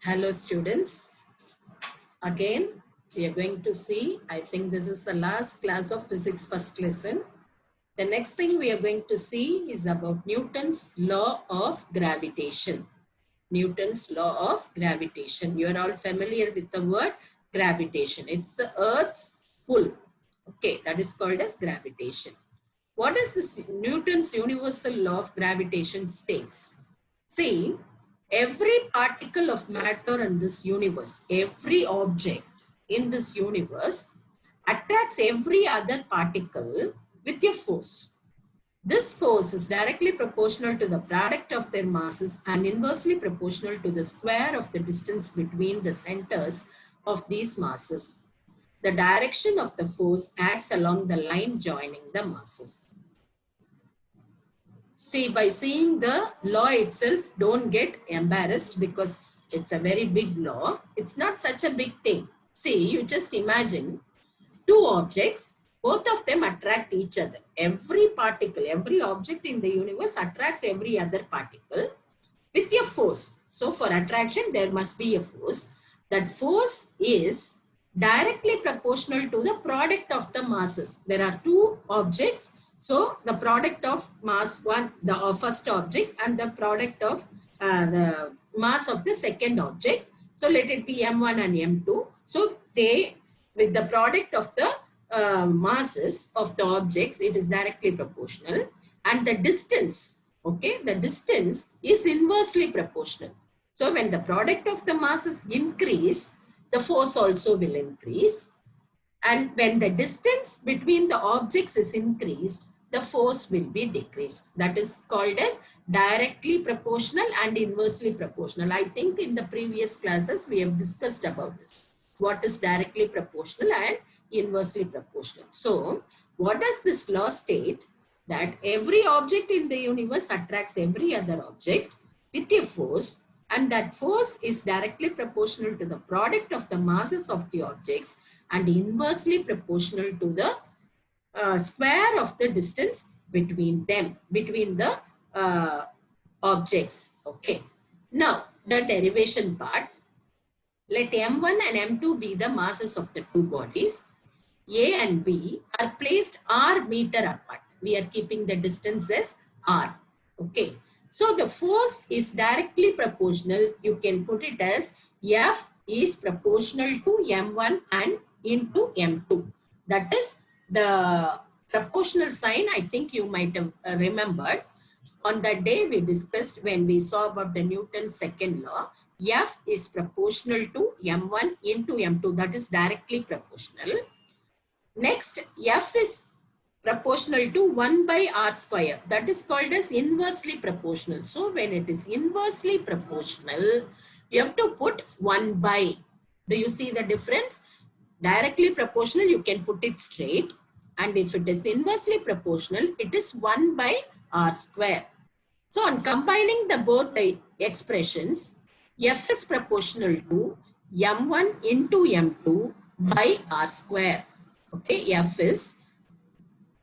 Hello students, again we are going to see, I think this is the last class of physics first lesson. The next thing we are going to see is about Newton's law of gravitation. Newton's law of gravitation. You are all familiar with the word gravitation. It's the earth's pull. Okay, that is called as gravitation. What is this Newton's universal law of gravitation states? See, every particle of matter in this universe, every object in this universe attracts every other particle with a force. This force is directly proportional to the product of their masses and inversely proportional to the square of the distance between the centers of these masses. The direction of the force acts along the line joining the masses. See, by seeing the law itself, don't get embarrassed because it's a very big law. It's not such a big thing. See, you just imagine two objects, both of them attract each other. Every particle, every object in the universe attracts every other particle with a force. So for attraction, there must be a force. That force is directly proportional to the product of the masses. There are two objects. So the product of mass one, the first object, and the product of the mass of the second object. So let it be M1 and M2. So they, with the product of the masses of the objects, it is directly proportional. And the distance, okay, the distance is inversely proportional. So when the product of the masses increase, the force also will increase. And when the distance between the objects is increased, the force will be decreased. That is called as directly proportional and inversely proportional. I think in the previous classes we have discussed about this. What is directly proportional and inversely proportional? So what does this law state? That every object in the universe attracts every other object with a force, and that force is directly proportional to the product of the masses of the objects and inversely proportional to the square of the distance between them, between the objects. Okay. Now, the derivation part. Let M1 and M2 be the masses of the two bodies. A and B are placed R meter apart. We are keeping the distance as R. Okay. So the force is directly proportional. You can put it as F is proportional to M1 and into M2. That is the proportional sign. I think you might have remembered. On that day we discussed when we saw about the Newton's second law. F is proportional to M1 into M2. That is directly proportional. Next, F is proportional to 1 by R square. That is called as inversely proportional. So when it is inversely proportional, you have to put 1 by. Do you see the difference? Directly proportional, you can put it straight. And if it is inversely proportional, it is 1 by R square. So on combining the both the expressions, F is proportional to M1 into M2 by R square. Okay, F is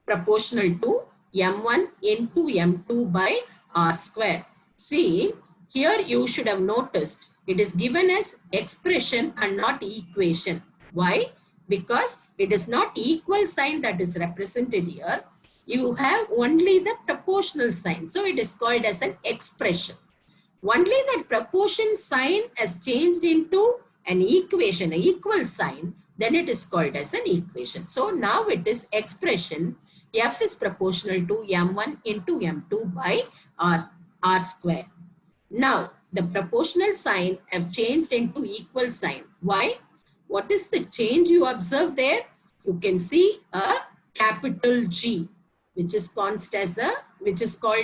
proportional to M1 into M2 by R square. See, here you should have noticed it is given as expression and not equation. Why? Because it is not equal sign that is represented here. You have only the proportional sign. So it is called as an expression. Only that proportion sign has changed into an equation, an equal sign, then it is called as an equation. So now it is expression. F is proportional to M1 into M2 by R square. Now the proportional sign have changed into equal sign. Why? What is the change you observe there? You can see a capital G, which is called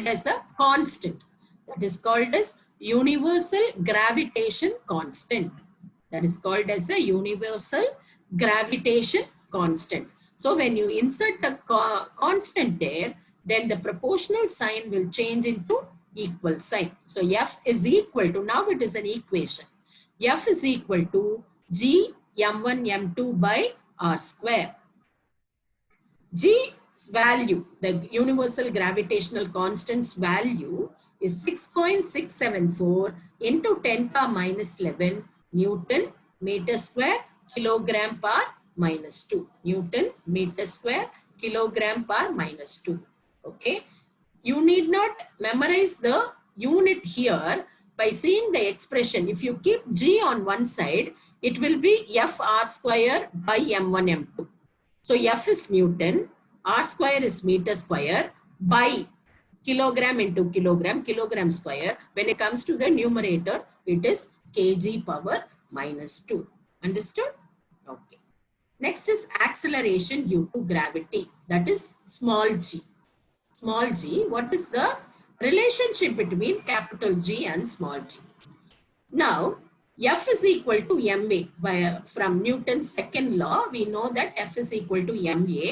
as a constant. That is called as universal gravitation constant. That is called as a universal gravitation constant. So when you insert a constant there, then the proportional sign will change into equal sign. So F is equal to, now it is an equation. F is equal to G M1 M2 by R square. G's value, the universal gravitational constant's value, is 6.674 into 10 power minus 11 Newton meter square kilogram per minus 2. Newton meter square kilogram per minus 2. Okay. You need not memorize the unit here by seeing the expression. If you keep G on one side, it will be F R square by M1 M2. So F is Newton, R square is meter square by kilogram into kilogram, kilogram square. When it comes to the numerator, it is kg power minus 2. Understood? Okay. Next is acceleration due to gravity. That is small g. Small g, what is the relationship between capital G and small g? Now, F is equal to ma. From Newton's second law, we know that F is equal to ma.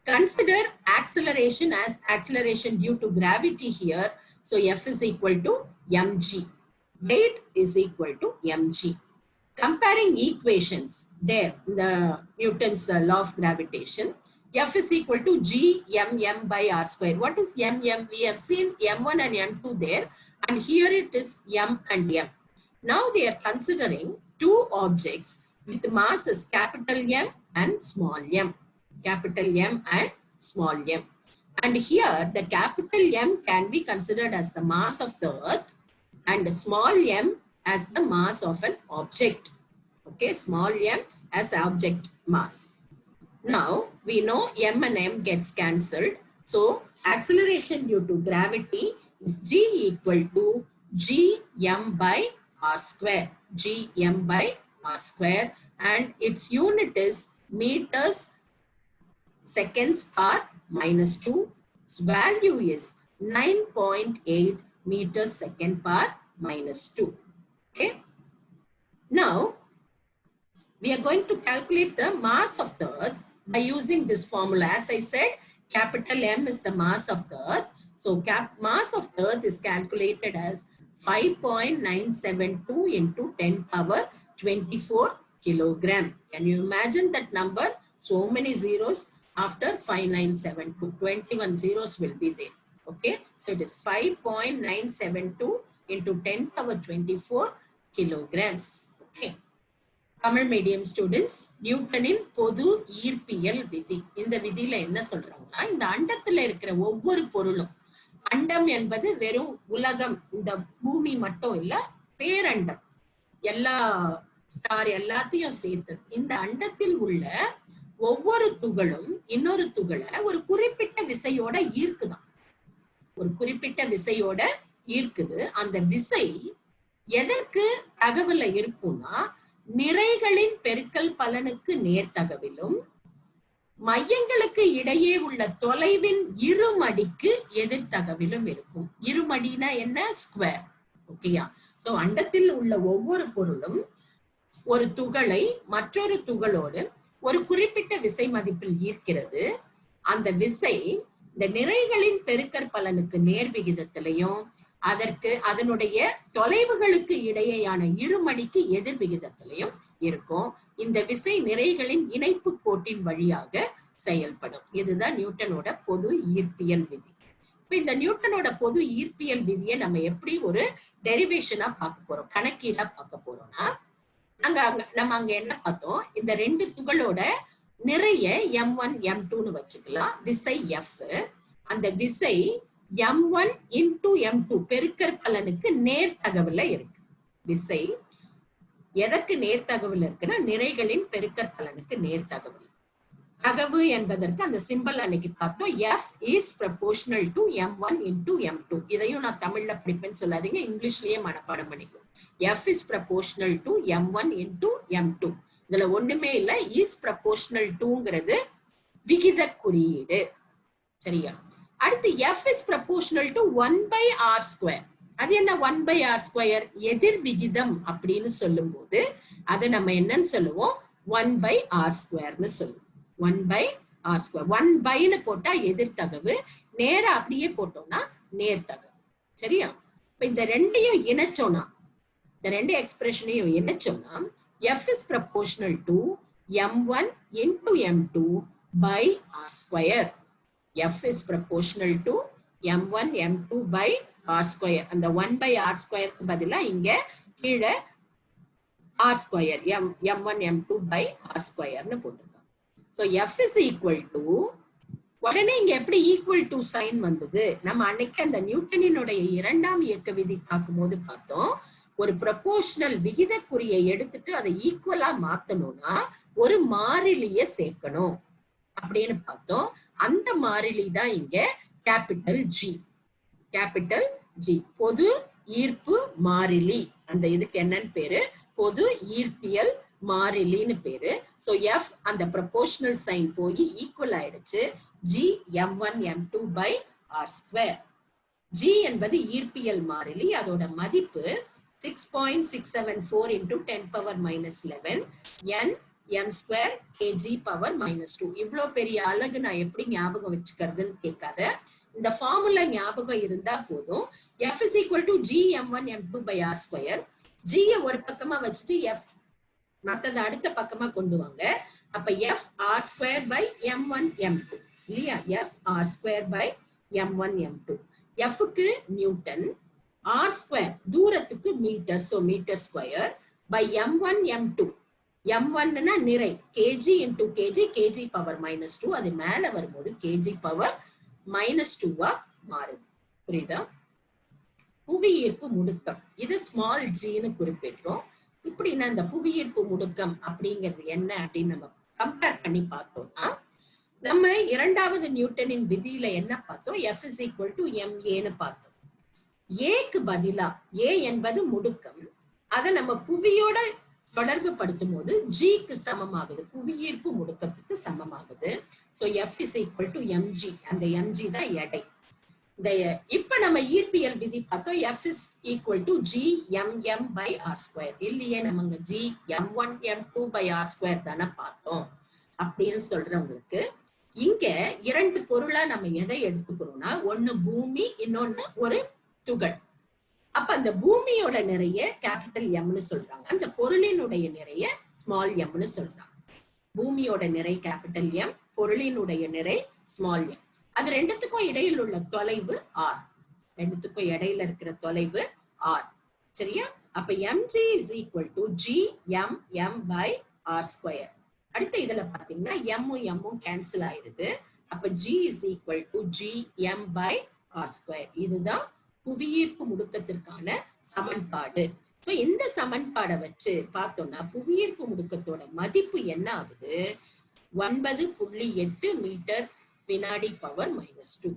Consider acceleration as acceleration due to gravity here. So, F is equal to mg. Weight is equal to mg. Comparing equations there, the Newton's law of gravitation, F is equal to G m by r square. What is m? We have seen m1 and m2 there, and here it is m and m. Now they are considering two objects with masses capital M and small m. Capital M and small m. And here the capital M can be considered as the mass of the earth and the small m as the mass of an object. Okay, small m as object mass. Now, we know m and m gets cancelled. So, acceleration due to gravity is G equal to G m by r square. G m by r square. And its unit is meters seconds per minus 2. Its value is 9.8 meters second per minus 2. Okay. Now, we are going to calculate the mass of the earth by using this formula. As I said, capital M is the mass of the earth. So, mass of the earth is calculated as 5.972 into 10 power 24 kilogram. Can you imagine that number? So many zeros after 5972. 21 zeros will be there. Okay. So, it is 5.972 into 10 power 24 kilograms. Okay. Tamil medium students, நியூட்டனின் பொது ஈர்ப்பியல் விதி. இந்த விதியில என்ன சொல்றாங்கன்னா, இந்த அண்டத்துல இருக்கிற ஒவ்வொரு பொருளும், அண்டம் என்பது வெறும் உலகம், இந்த பூமி மட்டும் இல்ல, பேரண்டம், எல்லா ஸ்டார் எல்லாத்தையும் சேர்த்து இந்த அண்டத்தில் உள்ள ஒவ்வொரு துகளும் இன்னொரு துகளை ஒரு குறிப்பிட்ட விசையோட ஈர்க்குதான். ஒரு குறிப்பிட்ட விசையோட ஈர்க்குது. அந்த விசை எதற்கு தகவல இருக்கும்னா, நிறைகளின் பெருக்கல் பலனுக்கு நேர்த்தகவிலும் மையங்களுக்கு இடையே உள்ள தொலைவின் இருமடிக்கு எதிர்த்தகவிலும் இருக்கும். இருமடினா என்ன? ஸ்கொயர். ஓகேயா? சோ அண்டத்தில் உள்ள ஒவ்வொரு பொருளும் ஒரு துகளை மற்றொரு துகளோடு ஒரு குறிப்பிட்ட விசை மதிப்பில் ஈர்க்கிறது. அந்த விசை இந்த நிறைகளின் பெருக்கற் பலனுக்கு நேர் விகிதத்திலையும் அதனுடைய தொலைவுகளுக்கு இடையேயான இருமடிக்கு எதிர் விகிதத்திலையும் இருக்கும். இந்த விசை நிறைகளின் இணைப்பு கோட்டின் வழியாக செயல்படும். இதுதான் நியூட்டனோட பொது ஈர்ப்பியல் விதி. இப்ப இந்த நியூட்டனோட பொது ஈர்ப்பியல் விதியை நம்ம எப்படி ஒரு டெரிவேஷனா பார்க்க போறோம், கணக்கீடா பார்க்க போறோம்னா, நம்ம அங்க என்ன பார்த்தோம், இந்த ரெண்டு துகளோட நிறைய m1 m2ன்னு வச்சுக்கலாம். விசை F, அந்த விசை m1 into m2 பெருக்கற் பலனுக்கு நேர்த்தகவுல இருக்கு. விசை எதற்கு நேர்த்தகவுல இருக்குன்னா, நிறைகளின் பெருக்கற் பலனுக்கு நேர்த்தகவுல. தகவு என்பதற்கு அந்த சிம்பல் அன்னைக்கு பார்த்தோம். F is proportional to m1 into m2. இதையும் நான் தமிழ்ல படிப்பேன்னு சொல்லாதீங்க, இங்கிலீஷ்லயே மனப்பாடம் பண்ணிக்கோ. F is proportional to m1 into m2. இதுல ஒண்ணுமே இல்ல. is proportional toங்கிறது விகித குறியீடு. சரியா? அடுத்து F is proportional to 1 by r square. அது என்ன 1 by r square? எதிர் விகிதம் அப்படின்னு சொல்லும் போது அதை நம்ம என்னன்னு சொல்லுவோம்? 1 by r squareன்னு சொல்லுவோம். 1 by r square. 1 byன்னு போட்டா எதிர்த்தகவு, நேரா அப்படியே போட்டோம்னா நேர்த்தகவு. சரியா? இப்ப இந்த ரெண்டையும் இணைச்சோம்னா, இந்த ரெண்டு எக்ஸ்பிரஷனையும் இணைச்சோம்னா, F is proportional to m1 into m2 by r square. F is proportional to m1 m2 by r square. அந்த 1 by r square பதிலா இங்க கீழே r square m1 m2 by r square னு போட்டுருக்காங்க. So f is equal to, உடனே இங்க எப்படி equal to sign வந்தது? நம்ம அன்னைக்கு அந்த நியூட்டனினுடைய இரண்டாம் இயக்க விதி பார்க்கும்போது பார்த்தோம், ஒரு ப்ரொபோர்ஷனல் விகிதக்குறியை எடுத்துட்டு அதை ஈக்குவலா மாத்தணும்னா ஒரு மாறிலிய சேர்க்கணும் அப்படின்னு பார்த்தோம். அந்த மாறிலி தான் இங்க கேபிட்டல் ஜி. கேபிட்டல் ஜி பொது ஈர்ப்பு மாறிலி. அந்த இதுக்கு என்னன்னு பேரு? பொது ஈர்ப்பியல் மாறிலின்னு பேரு. சோ எஃப் அந்த ப்ரொபோர்ஷனல் சைன் போய் ஈக்குவல் ஆயிடுச்சு. G m1 m2 by r square. G என்பது ஈர்ப்பியல் மாறிலி. அதோட மதிப்பு 6.674 into 10 power minus 11 n m square kg power minus 2. இவ்வளோ பெரிய அலகு நான் எப்படி ஞாபகம் வச்சுக்கிறதுன்னு கேட்காத, இந்த ஃபார்முலா ஞாபகம் இருந்தா போதும். f is equal to g m1 m2 by r square. g ஒரு பக்கமா வச்சுட்டு f மத்தத அடுத்த பக்கமா கொண்டு வாங்க. அப்ப f r square by m1 m2 இல்லையா? f r square by m1 m2. f க்கு நியூட்டன், r square தூரத்துக்கு metre, so metre square, by m1 m2. m1 னா நிறை, kg into kg, kg power minus 2. அது மேல வரும்போது kg power minus 2 மாறுது. புரியுதா? புவியீர்ப்பு முடுக்கம், இது ஸ்மால் ஜின்னு குறிப்பிடுறோம். இப்படின்னா இந்த புவியீர்ப்பு முடுக்கம் அப்படிங்கிறது என்ன அப்படின்னு நம்ம கம்பேர் பண்ணி பார்த்தோம்னா, நம்ம இரண்டாவது நியூட்டனின் விதியில என்ன பார்த்தோம்? F is equal to ma ன்னு பார்த்தோம். ஏக்கு பதிலா, ஏ என்பது முடுக்கம், அதை நம்ம புவியோட தொடர்பு படுத்தும் போது ஜிக்கு சமமாகுது, புவியீர்ப்பு முடுக்கத்துக்கு சமமாகுது. So F is equal to mg. அந்த mg தான் எடை. இப்ப நம்ம ஈர்ப்பியல் விதி பார்த்தோம். F is equal to g mm by r square. இல்லையே, நம்ம g m1 m2 by r square தானே பார்த்தோம். அப்படின்னு சொல்றவங்களுக்கு இங்க இரண்டு பொருளா நம்ம எதை எடுத்துக்கிறோம்னா, ஒண்ணு பூமி, இன்னொன்னு ஒரு துகள். அப்ப அந்த பூமியோட நிறைய கேபிட்டல் எம்னு சொல்றாங்க, அந்த பொருளினுடைய நிறைய ஸ்மால் எம்னு சொல்றாங்க. பூமியோட நிறை கேபிட்டல் எம், பொருளினுடைய நிறை ஸ்மால் எம். அது ரெண்டுத்துக்கும் இடையில் உள்ள தொலைவு ஆர். ரெண்டுத்துக்கும் இடையில இருக்கிற தொலைவு ஆர். சரியா? அப்ப mg is equal to g m by r square. அடுத்து இதுல பாத்தீங்கன்னா m கேன்சல் ஆயிருது. அப்ப g is equal to g m by r square. இதுதான் புவியீர்ப்பு முடுக்கத்திற்கான சமன்பாடு. சோ இந்த சமன்பாடை வச்சு பார்த்தோம்னா புவியீர்ப்பு முடுக்கத்தோட மதிப்பு என்ன ஆகுது? 9.8 மீட்டர் வினாடி பவர் மைனஸ் 2.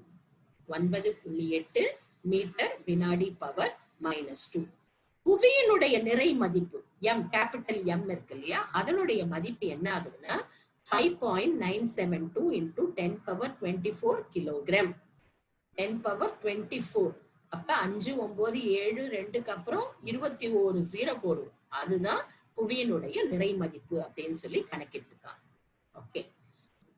9.8 மீட்டர் வினாடி பவர் மைனஸ் 2. புவியினுடைய நிறை மதிப்பு m, கேபிட்டல் m இருக்கு இல்லையா, அதனுடைய மதிப்பு என்ன ஆகுதுன்னா 5.972 into 10 power 24 கிலோகிராம். 10 power 24. அப்ப 5 9 7 2க்கு அப்புறம் 21 0 போடுவோம். அதுதான் புவியினுடைய நிறை மதிப்பு அப்படின்னு சொல்லி கணக்கிட்டுருக்காங்க. Okay.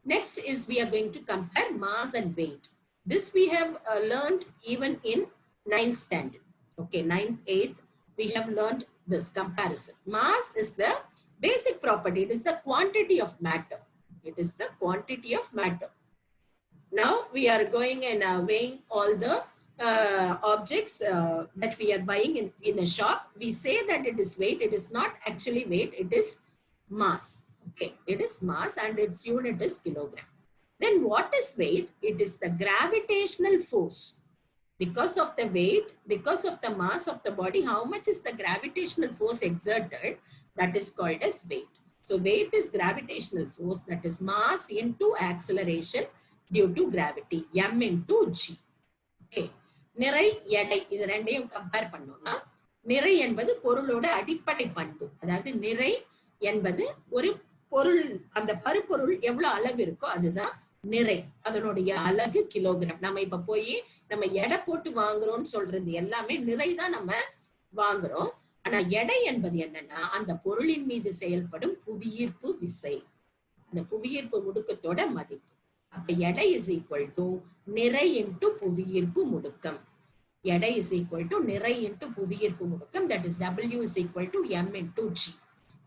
Next is we are going to compare mass and weight. This we have learned even in 9th standard. Okay, 9th, 8th, we have learned this comparison. Mass is the basic property. It is the quantity of matter. It is the quantity of matter. Now we are going and weighing all the objects that we are buying in a shop. We say that it is weight. It is not actually weight. It is mass. Okay, it is mass and its unit is kilogram. Then what is weight? It is the gravitational force. Because of the weight, because of the mass of the body, how much is the gravitational force exerted? That is called as weight. So weight is gravitational force, that is mass into acceleration due to gravity, m into g. Okay. நிறை, எடை, இது ரெண்டையும் compare பண்ணோம்னா, நிறை என்பது பொருளோட அடிப்படை பண்பு. அதாவது நிறை என்பது ஒரு பொருள், அந்த பருப்பொருள் எவ்வளவு அளவு இருக்கோ அதுதான் நிறை. அதனுடைய அலகு கிலோகிராம். நம்ம இப்ப போய் நம்ம எடை போட்டு வாங்குறோம்னு சொல்றது எல்லாமே நிறைதான் நம்ம வாங்குறோம். ஆனா எடை என்பது என்னன்னா அந்த பொருளின் மீது செயல்படும் புவியீர்ப்பு விசை, அந்த புவியீர்ப்பு முடுக்கத்தோட மதிப்பு. அப்ப எடை இஸ் ஈக்குவல் டு நிறை இன்டு புவியீர்ப்பு முடுக்கம். எடை இஸ் ஈக்குவல் டு நிறை இன்டு புவியீர்ப்பு முடுக்கம். That is W is equal to m into g.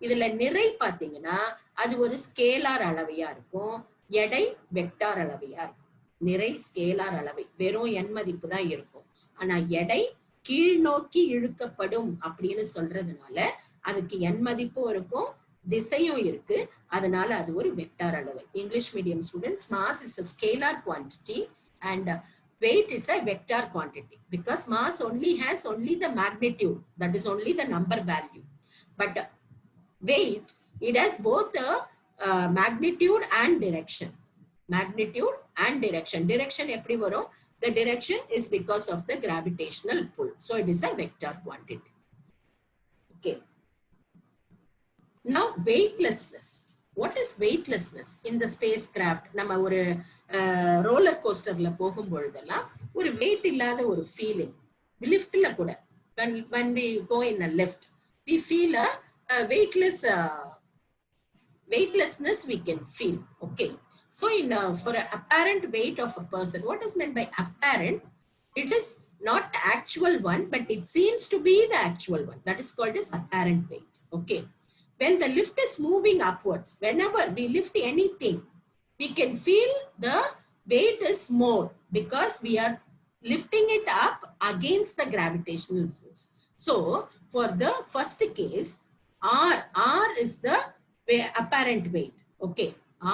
இதுல நிறை பாத்தீங்கன்னா அது ஒரு ஸ்கேலார் அளவையா இருக்கும், எடை வெக்டார் அளவையா இருக்கும். நிறை ஸ்கேலார் அளவை, வெறும் எண் மதிப்பு தான் இருக்கும். ஆனா எடை கீழ் நோக்கி இழுக்கப்படும் அப்படின்னு சொல்றதுனால அதுக்கு என் மதிப்பும் இருக்கும், திசையும் இருக்கு. அதனால அது ஒரு வெக்டார் அளவு. English medium students, mass is a scalar quantity and weight is a vector quantity because mass only has only the magnitude, that is only the number value, but weight, it has both the magnitude and direction. Magnitude and direction. Direction எப்படி வரும்? The direction is because of the gravitational pull. So it is a vector quantity. Okay. Now weightlessness. What is weightlessness in the spacecraft? நம்ம ஒரு roller கோஸ்டர்ல போகும் பொழுதெல்லாம் ஒரு wait இல்லாத ஒரு feeling. லிஃப்ட்ல கூட when we go in a lift we feel a weightlessness we can feel. Okay, so in for an apparent weight of a person, what is meant by apparent? It is not the actual one, but it seems to be the actual one. That is called as apparent weight. Okay, when the lift is moving upwards, whenever we lift anything, we can feel the weight is more because we are lifting it up against the gravitational force. So for the first case, R is the apparent weight. Okay,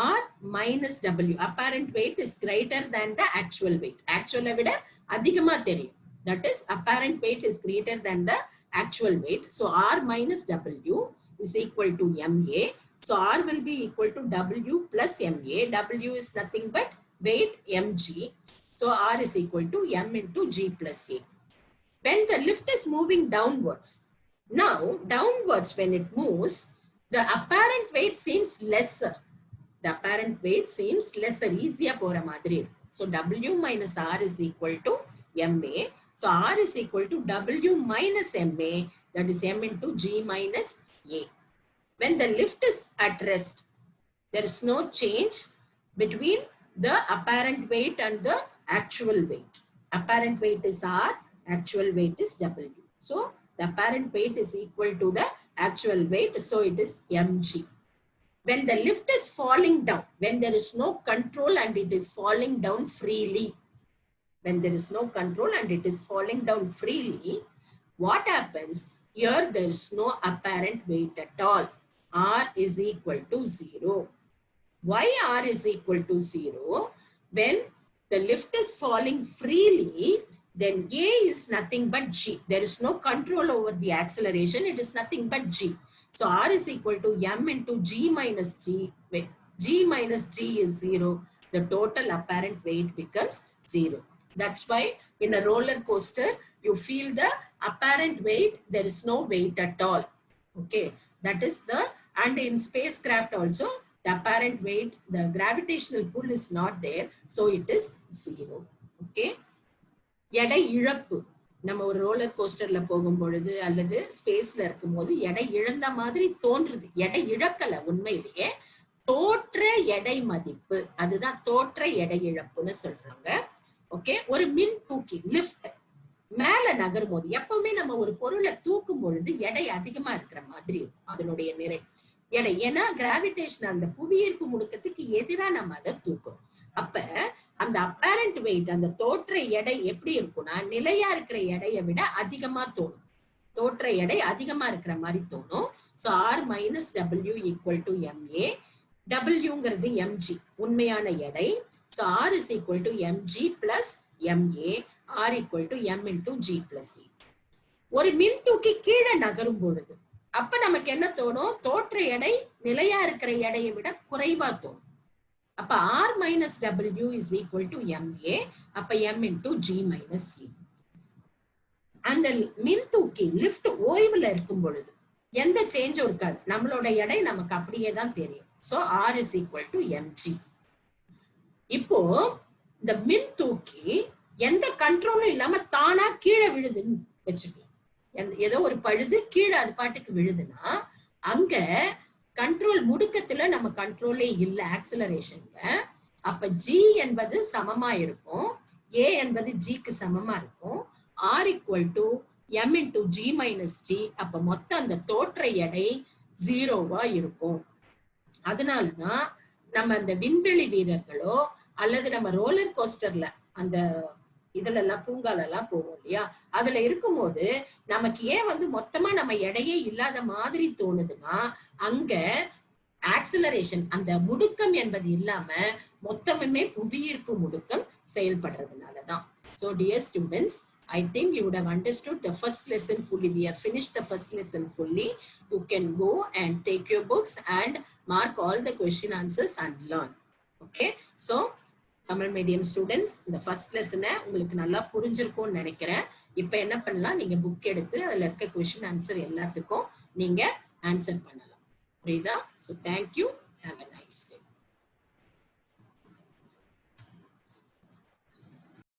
R minus W. Apparent weight is greater than the actual weight. Actual விட அதிகமா தெரியும். That is apparent weight is greater than the actual weight. So R minus W is equal to MA. So R will be equal to W plus MA. W is nothing but weight mg. So R is equal to M into G plus A. When the lift is moving downwards, now downwards when it moves, the apparent weight seems lesser. The apparent weight seems lesser, easier போற மாதிரி இருக்கு. So W minus R is equal to MA. So R is equal to W minus MA, that is M into G minus A. When the lift is at rest, there is no change between the apparent weight and the actual weight. Apparent weight is R, actual weight is W. So the apparent weight is equal to the actual weight, so it is mg. When the lift is falling down, when there is no control and it is falling down freely, when there is no control and it is falling down freely, what happens? Here there is no apparent weight at all. R is equal to 0. Why R is equal to 0? When the lift is falling freely, then A is nothing but G. There is no control over the acceleration. It is nothing but G. So R is equal to M into G minus G. When G minus G is 0, the total apparent weight becomes 0. That's why in a roller coaster, you feel the apparent weight. There is no weight at all. Okay, that is the, and in spacecraft also, the apparent weight, the gravitational pull is not there. So it is 0. Okay. எடை இழப்பு. நம்ம ஒரு roller கோஸ்டர்ல போகும் பொழுது அல்லது ஸ்பேஸ்ல இருக்கும் போது எடை இழந்த மாதிரி தோன்றுது. எடை இழக்கல, உண்மையிலேயே தோற்ற எடை மதிப்பு, அதுதான் தோற்ற எடை இழப்புன்னு சொல்றாங்க. ஓகே, ஒரு மின் தூக்கி லிஃப்ட் மேல நகரும் போது எப்பவுமே நம்ம ஒரு பொருளை தூக்கும் பொழுது எடை அதிகமா இருக்கிற மாதிரி இருக்கும் அதனுடைய நிறை எடை. ஏன்னா கிராவிடேஷன், அந்த புவியீர்ப்பு முடுக்கத்துக்கு எதிராக நம்ம அதை தூக்குறோம். அப்ப அந்த அப்பேரண்ட் வெயிட், அந்த தோற்ற எடை எப்படி இருக்கும்னா நிலையா இருக்கிற எடையை விட அதிகமா தோணும். தோற்ற எடை அதிகமா இருக்கிற மாதிரி தோணும். So R minus W equal to MA. Wங்கிறது mg, உண்மையான எடை. So R is equal to mg plus MA. R equal to M into G plus A. ஒரு மின் தூக்கி கீழே நகரும் பொழுது அப்ப நமக்கு என்ன தோணும்? தோற்ற எடை நிலையா இருக்கிற எடையை விட குறைவா தோணும். அப்ப R minus W is equal to MA. அப்ப M into G minus A. அந்த மின் தூக்கி லிஃப்ட் ஓய்வுல இருக்கும் பொழுது எந்த சேஞ்சும் இருக்காது. நம்மளோட எடை நமக்கு அப்படியே தான் தெரியும். So R is equal to mg. இப்போ இந்த மின் தூக்கி எந்த கண்ட்ரோலும் இல்லாம தானா கீழே விழுதுன்னு வச்சுக்கலாம். ஏதோ ஒரு பழுது கீழே அது பாட்டுக்கு விழுதுன்னா அங்க கண்ட்ரோல் முடுக்கத்துல நம்ம கண்ட்ரோலே இல்ல ஆக்சிலரேஷன்ல. அப்ப G என்பது சமமா இருக்கும், A என்பது Gக்கு சமமா இருக்கும். R equal to M into G minus G. அப்ப மொத்தம் அந்த தோற்ற எடை 0வா இருக்கும். அதனாலதான் நம்ம அந்த விண்வெளி வீரர்களோ அல்லது நம்ம ரோலர் கோஸ்டர்ல அந்த இதுல எல்லாம் பூங்கால எல்லாம் போவோம் இல்லையா? அதுல இருக்கும்போது நமக்கு ஏன் வந்து மொத்தமா நம்ம எடையே இல்லாத மாதிரி தோணுதுன்னா, அங்க ஆக்சிலரேஷன் அந்த முடுக்கம் என்பது இல்லாம மொத்தமுமே புவியீர்ப்பு முடுக்கம் செயல்படுறதுனாலதான். So dear students, I think you would have understood the first lesson fully. We have finished the first lesson fully. You can go and take your books and mark all the question answers and learn. Okay, so Tamil medium students, இந்த first லெசனை உங்களுக்கு நல்லா புரிஞ்சிருக்கும்னு நினைக்கிறேன். இப்ப என்ன பண்ணலாம், நீங்க புக் எடுத்து அதுல இருக்க கொஸ்டின் ஆன்சர் எல்லாத்துக்கும் நீங்க ஆன்சர் பண்ணலாம். புரியுதா? So thank you. Have a nice day.